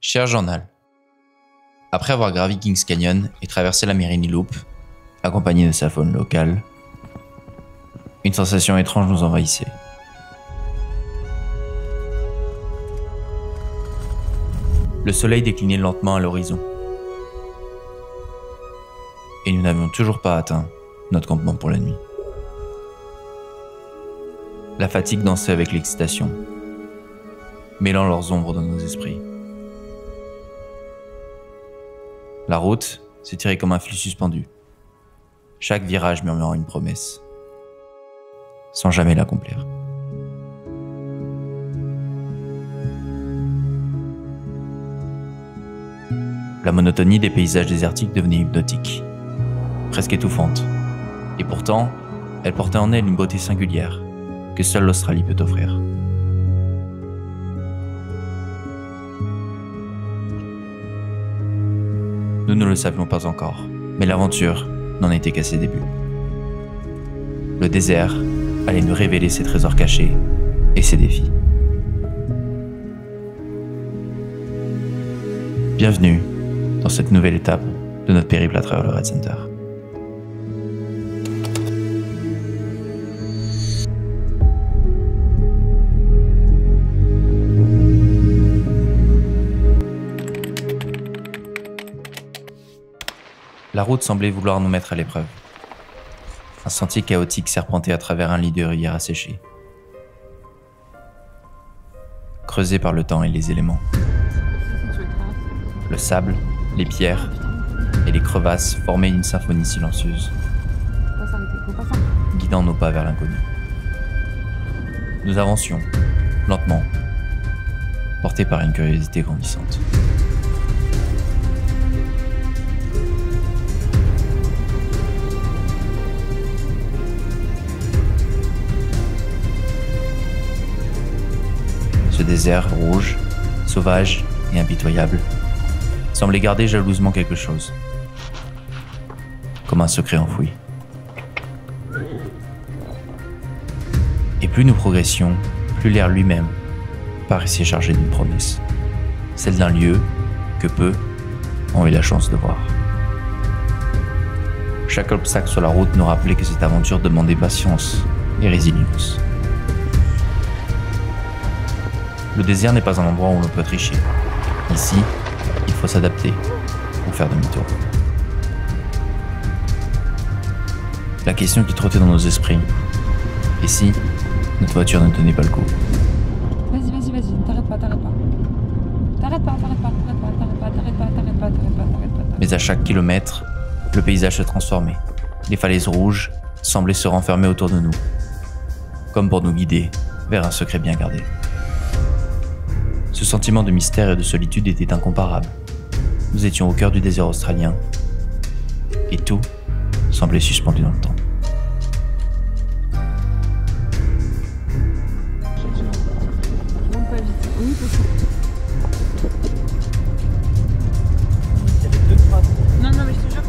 Cher journal, après avoir gravi Kings Canyon et traversé la Merini Loop, accompagné de sa faune locale, une sensation étrange nous envahissait. Le soleil déclinait lentement à l'horizon. Et nous n'avions toujours pas atteint notre campement pour la nuit. La fatigue dansait avec l'excitation, mêlant leurs ombres dans nos esprits. La route s'étirait comme un fil suspendu, chaque virage murmurant une promesse, sans jamais l'accomplir. La monotonie des paysages désertiques devenait hypnotique, presque étouffante, et pourtant, elle portait en elle une beauté singulière que seule l'Australie peut offrir. Nous ne le savions pas encore, mais l'aventure n'en était qu'à ses débuts. Le désert allait nous révéler ses trésors cachés et ses défis. Bienvenue dans cette nouvelle étape de notre périple à travers le Red Center. La route semblait vouloir nous mettre à l'épreuve. Un sentier chaotique serpentait à travers un lit de rivière asséché, creusé par le temps et les éléments. Le sable, les pierres et les crevasses formaient une symphonie silencieuse, guidant nos pas vers l'inconnu. Nous avancions, lentement, portés par une curiosité grandissante. Ce désert rouge, sauvage et impitoyable semblait garder jalousement quelque chose, comme un secret enfoui. Et plus nous progressions, plus l'air lui-même paraissait chargé d'une promesse, celle d'un lieu que peu ont eu la chance de voir. Chaque obstacle sur la route nous rappelait que cette aventure demandait patience et résilience. Le désert n'est pas un endroit où l'on peut tricher. Ici, il faut s'adapter ou faire demi-tour. La question qui trottait dans nos esprits, et si notre voiture ne tenait pas le coup? Vas-y, t'arrêtes pas. Mais à chaque kilomètre, le paysage se transformait. Les falaises rouges semblaient se renfermer autour de nous, comme pour nous guider vers un secret bien gardé. Ce sentiment de mystère et de solitude était incomparable. Nous étions au cœur du désert australien, et tout semblait suspendu dans le temps. Non, mais je te jure.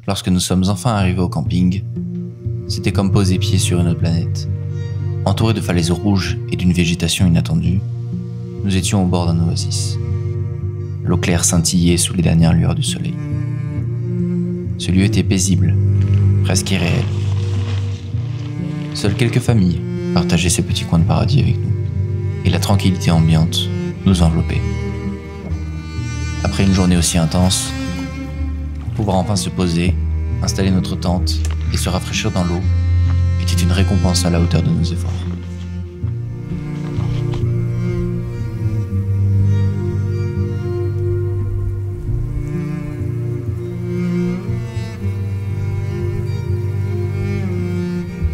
Lorsque nous sommes enfin arrivés au camping, c'était comme poser pied sur une autre planète. Entourés de falaises rouges et d'une végétation inattendue, nous étions au bord d'un oasis. L'eau claire scintillait sous les dernières lueurs du soleil. Ce lieu était paisible, presque irréel. Seules quelques familles partageaient ces petits coins de paradis avec nous, et la tranquillité ambiante nous enveloppait. Après une journée aussi intense, pouvoir enfin se poser, installer notre tente et se rafraîchir dans l'eau était une récompense à la hauteur de nos efforts.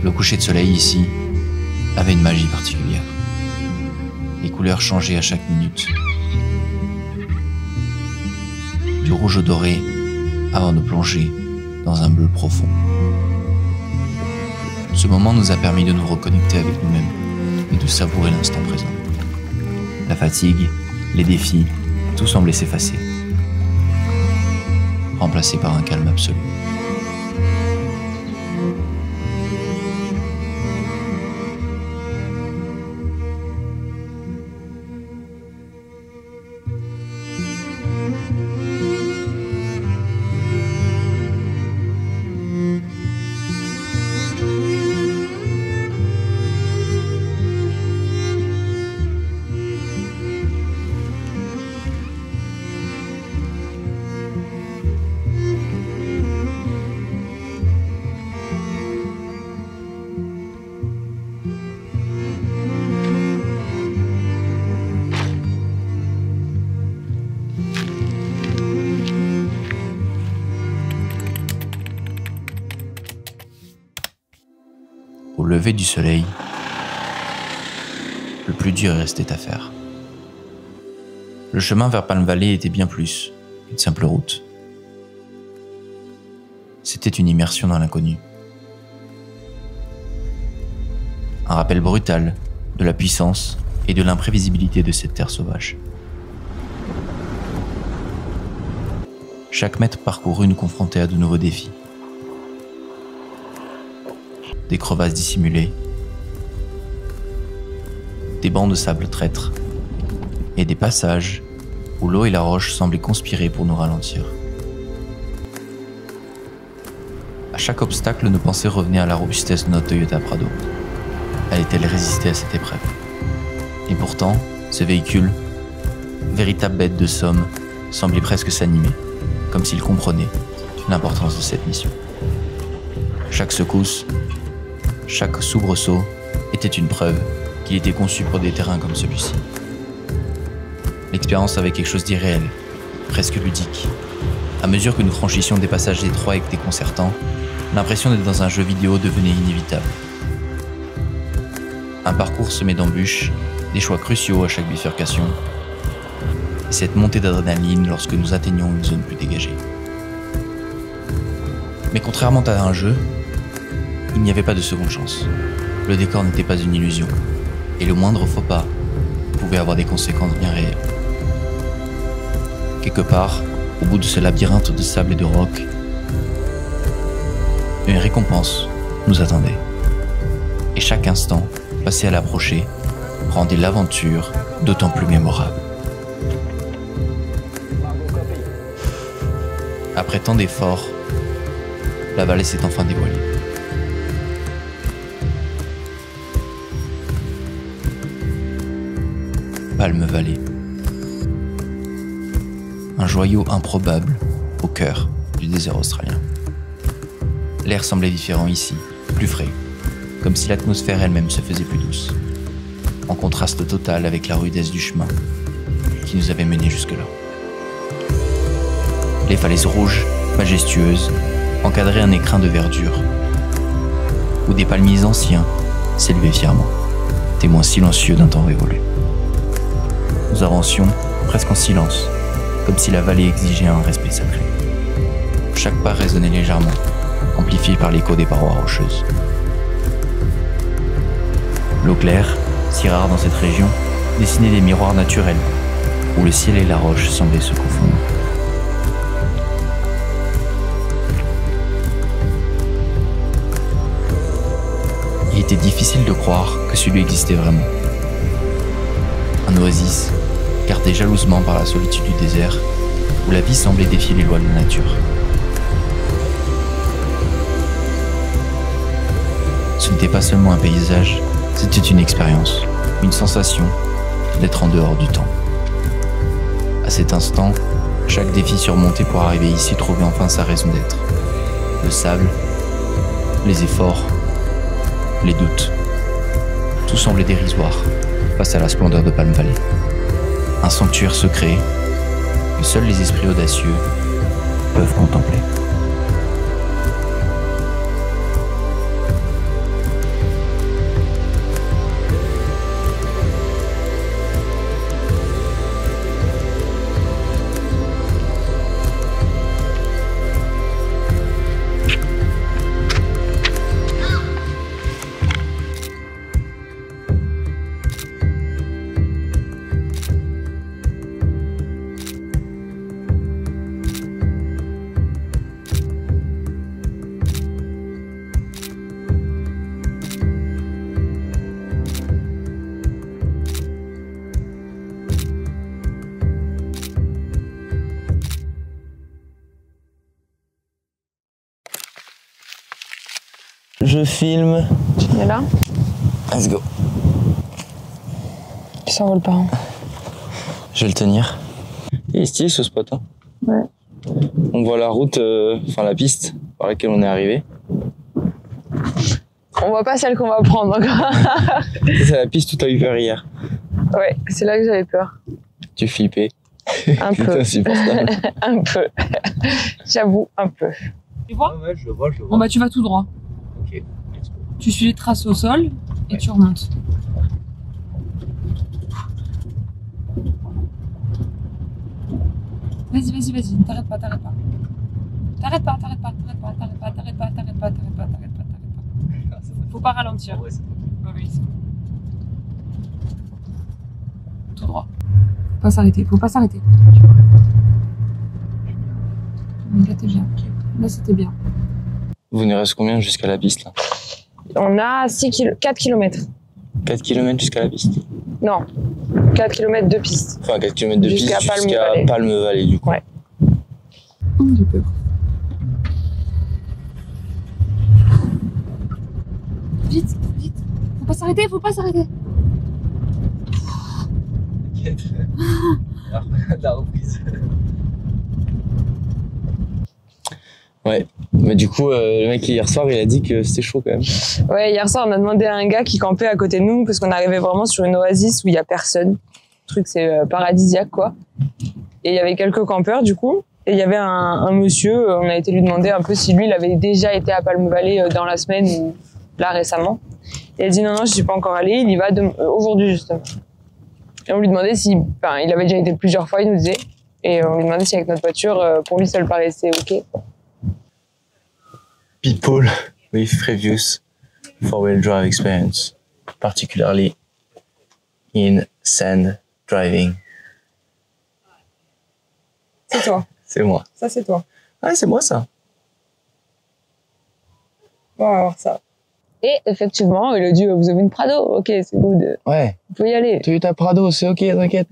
Le coucher de soleil ici avait une magie particulière. Les couleurs changeaient à chaque minute. du rouge au doré avant de plonger dans un bleu profond. Ce moment nous a permis de nous reconnecter avec nous-mêmes et de savourer l'instant présent. La fatigue, les défis, tout semblait s'effacer, remplacé par un calme absolu. Au lever du soleil, le plus dur restait à faire. Le chemin vers Palm Valley était bien plus qu'une simple route. C'était une immersion dans l'inconnu. Un rappel brutal de la puissance et de l'imprévisibilité de cette terre sauvage. Chaque mètre parcouru nous confrontait à de nouveaux défis. Des crevasses dissimulées, des bancs de sable traîtres et des passages où l'eau et la roche semblaient conspirer pour nous ralentir. À chaque obstacle, nos pensées revenaient à la robustesse de notre Toyota Prado. Allait-elle résister à cette épreuve? Et pourtant, ce véhicule, véritable bête de somme, semblait presque s'animer, comme s'il comprenait l'importance de cette mission. Chaque secousse, chaque soubresaut était une preuve qu'il était conçu pour des terrains comme celui-ci. L'expérience avait quelque chose d'irréel, presque ludique. À mesure que nous franchissions des passages étroits et déconcertants, l'impression d'être dans un jeu vidéo devenait inévitable. Un parcours semé d'embûches, des choix cruciaux à chaque bifurcation, et cette montée d'adrénaline lorsque nous atteignions une zone plus dégagée. Mais contrairement à un jeu, il n'y avait pas de seconde chance. Le décor n'était pas une illusion, et le moindre faux pas pouvait avoir des conséquences bien réelles. Quelque part, au bout de ce labyrinthe de sable et de roc, une récompense nous attendait. Et chaque instant, passé à l'approcher, rendait l'aventure d'autant plus mémorable. Après tant d'efforts, la vallée s'est enfin dévoilée. Palm Valley. Un joyau improbable au cœur du désert australien. L'air semblait différent ici, plus frais, comme si l'atmosphère elle-même se faisait plus douce, en contraste total avec la rudesse du chemin qui nous avait menés jusque-là. Les falaises rouges, majestueuses, encadraient un écrin de verdure, où des palmiers anciens s'élevaient fièrement, témoins silencieux d'un temps révolu. Nous avancions presque en silence, comme si la vallée exigeait un respect sacré. Chaque pas résonnait légèrement, amplifié par l'écho des parois rocheuses. L'eau claire, si rare dans cette région, dessinait des miroirs naturels, où le ciel et la roche semblaient se confondre. Il était difficile de croire que celui existait vraiment. Un oasis, gardé jalousement par la solitude du désert, où la vie semblait défier les lois de la nature. Ce n'était pas seulement un paysage, c'était une expérience, une sensation d'être en dehors du temps. À cet instant, chaque défi surmonté pour arriver ici trouvait enfin sa raison d'être. Le sable, les efforts, les doutes. Tout semblait dérisoire face à la splendeur de Palm Valley. Un sanctuaire secret que seuls les esprits audacieux peuvent contempler. je filme. Tu es là? Let's go. Il s'envole pas. Hein. Je vais le tenir. Il est stylé ce spot. Hein. Ouais. On voit la route, enfin la piste par laquelle on est arrivé. On voit pas celle qu'on va prendre encore. C'est la piste où t'as eu peur hier. Ouais, c'est là que j'avais peur. Tu flippais. Un peu. Putain, insupportable. Un peu. J'avoue, un peu. Tu vois? Ouais, je le vois, je le vois. Bon bah tu vas tout droit. Ok. Tu suis les traces au sol et tu remontes. Vas-y, vas-y, vas-y, t'arrêtes pas, t'arrêtes pas. T'arrêtes pas, t'arrêtes pas, t'arrêtes pas, t'arrêtes pas, t'arrêtes pas, t'arrêtes pas, t'arrêtes pas, t'arrêtes pas, t'arrêtes pas. Faut pas ralentir. Ouais, c'est bon. Oui, c'est bon. Tout droit. Faut pas s'arrêter, faut pas s'arrêter. Mais là t'es bien. Là c'était bien. Vous nous reste combien jusqu'à la piste là? On a 4 km. 4 km jusqu'à la piste. Non, 4 km de piste. Enfin 4 km de piste Jusqu'à jusqu'à Palme-Vallée. Palme-Vallée du coup. Ouais. Oh, j'ai peur. Vite, vite. Faut pas s'arrêter, faut pas s'arrêter. La reprise. Ouais, mais du coup, le mec hier soir, il a dit que c'était chaud quand même. Ouais, hier soir, on a demandé à un gars qui campait à côté de nous parce qu'on arrivait vraiment sur une oasis où il y a personne. Le truc, c'est paradisiaque, quoi. Et il y avait quelques campeurs, du coup. Et il y avait un monsieur, on a été lui demander un peu si lui, il avait déjà été à Palme-Vallée dans la semaine ou là récemment. Et il a dit non, je suis pas encore allé, il y va aujourd'hui justement. Et on lui demandait si, enfin, il avait déjà été plusieurs fois, il nous disait. Et on lui demandait si avec notre voiture, pour lui, ça le paraissait ok. People with previous four-wheel drive experience, particularly in sand driving. C'est toi. C'est moi. Ça, c'est toi. Ah, c'est moi ça. On va voir ça. Et effectivement, il a dit, vous avez une Prado? Ok, c'est good. Ouais. Vous pouvez y aller. Toyota Prado, c'est ok, t'inquiète.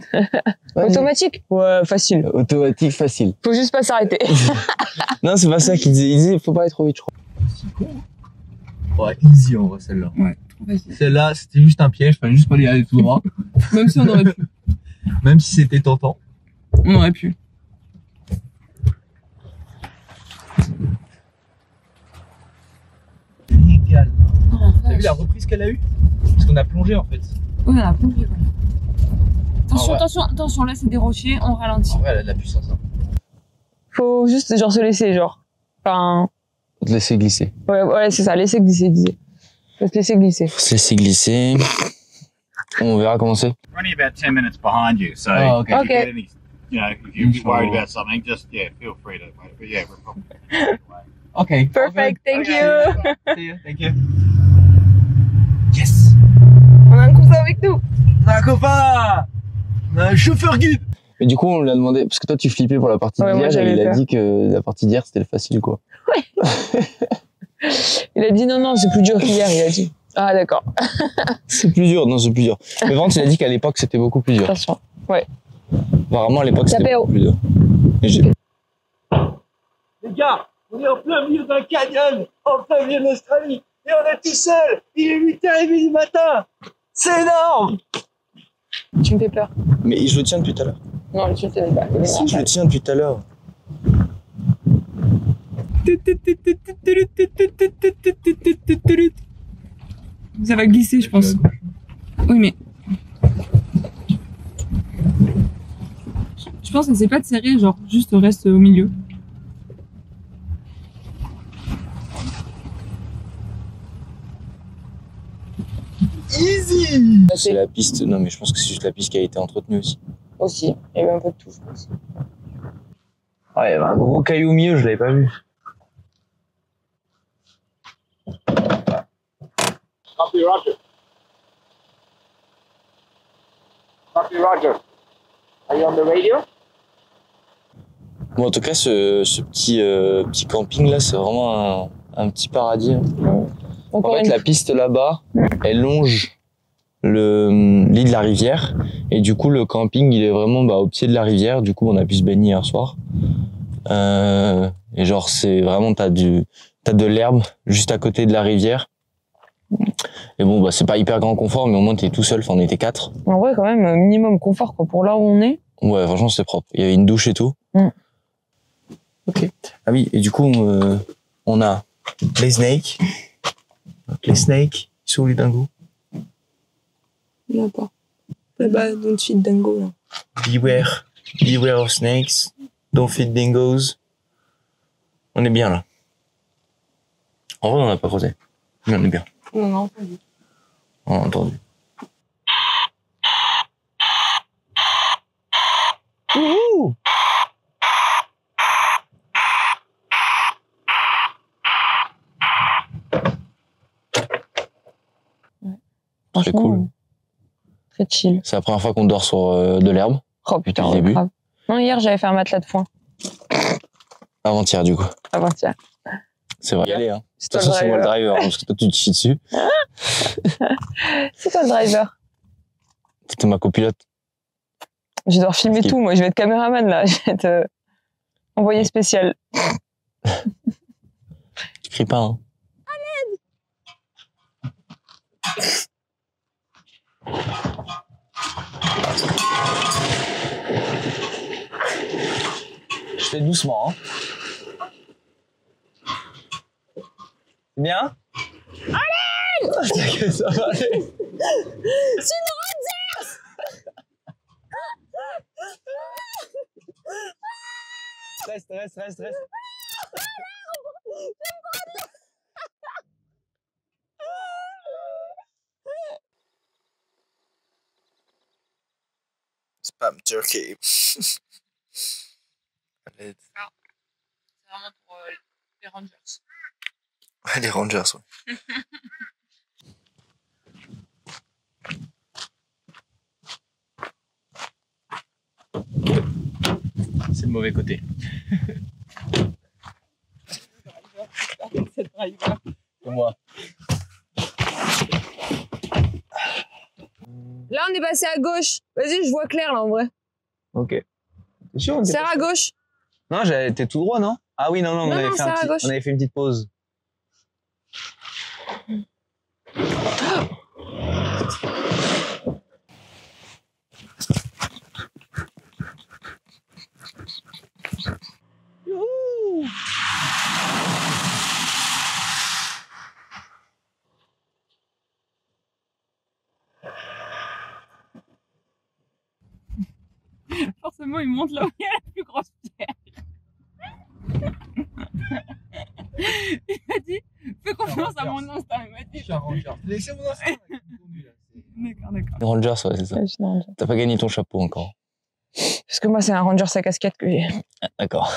Automatique? Ouais, facile. Automatique, facile. Faut juste pas s'arrêter. Non, c'est pas ça qu'il disait. Il disait, faut pas aller trop vite, je crois. C'est con. Ouais, easy en vrai, celle-là. Ouais, trop facile. Celle-là, c'était juste un piège, fallait juste pas y aller tout droit. Même si on aurait pu. Même si c'était tentant. On aurait pu. Légal. T'as vu la vache. reprise qu'elle a eue? Parce qu'on a plongé en fait. Oui, on a plongé, voilà. Attention, Ah ouais. attention, attention, là c'est des rochers, on ralentit. En vrai, elle a de la puissance. Hein. Faut juste, genre, se laisser, genre. Enfin, Faut te laisser glisser. ouais, c'est ça, laisser glisser, disait. Faut se laisser glisser. Faut se laisser glisser. On verra comment c'est. Running about 10 minutes behind you, so Oh, okay. if you Okay. get any, you know, if you're worried about something, just feel free to. But yeah, we're probably. Ok. Perfect, thank Okay. you. Thank you. Yes. On a un cousin avec nous. On a un copain. On a un chauffeur guide. Mais du coup, on lui a demandé, parce que toi tu flippais pour la partie Ouais, moi, d'hier, et j'avais il a peur. dit que la partie d'hier c'était le facile quoi. Il a dit non, c'est plus dur qu'hier, il a dit. Ah, d'accord. C'est plus dur, non c'est plus dur. Mais vraiment, il a dit qu'à l'époque c'était beaucoup plus dur. Attention. Ouais. Apparemment à l'époque c'était Tapéo. beaucoup plus dur. Et j'ai- Les gars, on est en plein milieu d'un canyon, en plein milieu de l'Australie, et on est tout seul. Il est 8h30 du matin. C'est énorme. Tu me fais peur. Mais je le tiens depuis tout à l'heure. Non, tu me fais pas. Il est Si, je mort. le tiens depuis tout à l'heure. Ça va glisser, je pense. Oui, mais. Je pense que c'est pas de serrer, genre, juste reste au milieu. Easy. C'est la piste, non mais je pense que c'est juste la piste qui a été entretenue aussi. Aussi. Il y a eu un peu de tout, je pense. Ah, il y avait un gros caillou au milieu, je l'avais pas vu. Copy Roger. Copy Roger. Are you on the radio? Bon, en tout cas, ce petit camping là, c'est vraiment un petit paradis. Hein. Encore En fait, une la piste là-bas, elle longe l'île de la rivière. Et du coup, le camping, il est vraiment au pied de la rivière. Du coup, on a pu se baigner hier soir. Et genre, c'est vraiment, t'as T'as de l'herbe juste à côté de la rivière. Et bon, bah, c'est pas hyper grand confort, mais au moins t'es tout seul. Enfin, on était 4. En vrai, quand même, minimum confort, quoi, pour là où on est. Ouais, franchement, c'était propre. Il y avait une douche et tout. Ok. Ah oui, et du coup, on a les snakes. Donc, les snakes, ils sont où les dingos? Il n'y en a pas. Là-bas, don't feed dingo, là. Beware of snakes. Don't feed dingoes. On est bien là. En vrai, on n'a pas creusé. Mais on est bien. On a entendu. On a entendu. Ouh! Très cool. Très chill. C'est la première fois qu'on dort sur de l'herbe. Oh putain, Depuis le début. grave. Non, hier, j'avais fait un matelas de foin. Avant-hier, du coup. Avant-hier. C'est vrai. Y aller, hein. De C'est toute toi façon, c'est moi le driver, hein, parce que toi, tu te chies dessus. C'est toi le driver. C'était ma copilote. Je vais devoir filmer tout, moi. Je vais être caméraman, là. Je vais être envoyé spécial. Tu cries pas, hein. Je fais doucement, hein. C'est bien? Allez! T'inquiète, ça va aller. C'est une Ranger! Reste. Spam turkey. C'est vraiment pour les Rangers. Les Rangers, ouais. C'est le mauvais côté. C'est le driver. C'est moi. Là, on est passé à gauche. Vas-y, je vois clair, là, en vrai. Ok. T'es sûr? Serre à gauche. Non, t'es tout droit, non? Ah oui, non, on avait fait une petite pause. Youhou! Forcément, il monte là où il y a la plus grosse pierre. Il m'a dit, fais confiance à mon instinct. Il m'a dit, je suis un ranger. Laissez mon instinct. D'accord. Les Rangers, ouais, c'est ça. Ouais, je suis un ranger. T'as pas gagné ton chapeau encore. Parce que moi, c'est un ranger sa casquette que j'ai. Ah, d'accord.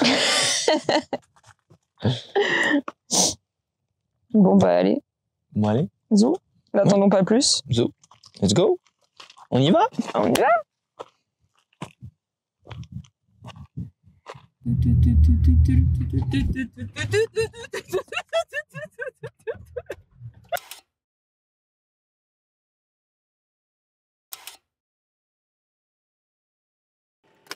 Bon, bah, allez. Bon, allez. Zou. N'attendons pas plus. Zo. Let's go. On y va? On y va?